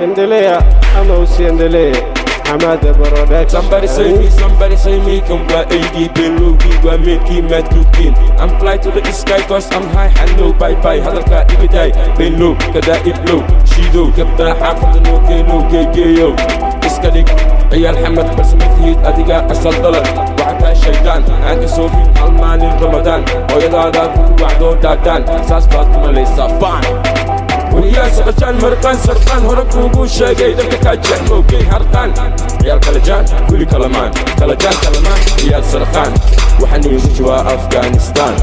endelea ama usiendelee. Hamada Production. Somebody say me, come by AD Bello, we gonna make him mad to kin. I'm fly to the sky cause I'm high, hello, bye bye, halaka ibidai, Bello, kada iblo, shido, kabda حافظ نوكينو كيكيو اسكاليك عيال حمد بس مثيت اديقا اصل ضلل وعدها الشيطان عندي صوفي الماني رمضان ويلا دا كل وعدو دادان ساس فاطمة ليس فان ويا سرطان مرقان سرطان هرب وقول شاقي دمك كاجح موكي هرقان عيال كالجان كل كلمان كالجان كلمان عيال سرطان وحني وجوا افغانستان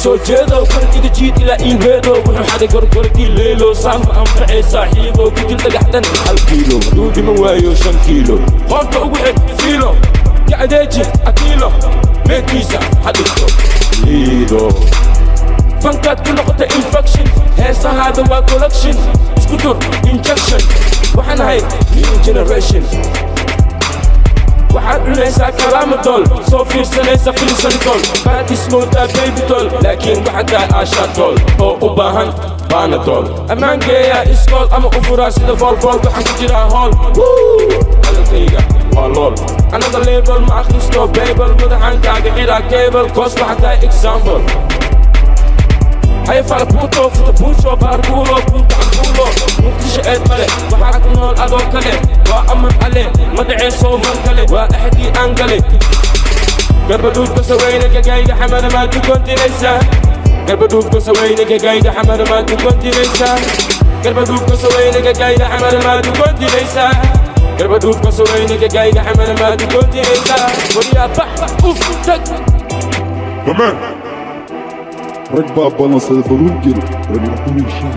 soo jeedo korkida jiid ilaa ii heedo wuxuu xaday gorgorkii leelo saanba anfacay saaxiibo ku jir dhagaxdan 1 kiilo hadduu dhiman waayo 5 kiilo qoonta ugu xig fiilo ka adeeji akiilo meedkiisa hadhigto liido fankaad ku noqota infection heesahaada waa collection isku dur injection waxaan ahay new generation waxaad cunaysaa kalaama dool soo fiirsanaysa fiilsan dool baad ismoodaa baby dool laakiin waxaad tahay aashaa dool oo u baahan baana dool ammaangeeyaa iskool ama u furaa sida voolvool waxaan ku jiraa hool hadalkayga waa lool another label ma akhristo babel madaxaan kaaga xiraa cable koos waxaad tahay example هاي فعل بوتو فوت بوشو باركولو بوت عمبولو مكتش ايد ملك وحاك نول ادو كلي وامن عليه مدعي صو منكلي واحدي انقلي قربدوك بسوينك قايد حمد ما تكون ليسا قربدوك بسوينك قايد حمد ما تكون ليسا قربدوك بسوينك قايد حمد ما تكون ليسا قربدوك بسوينك قايد حمد ما تكون ليسا وليا بح اوف تك تمام ركبة بنص البروجر ربي يكون الشيء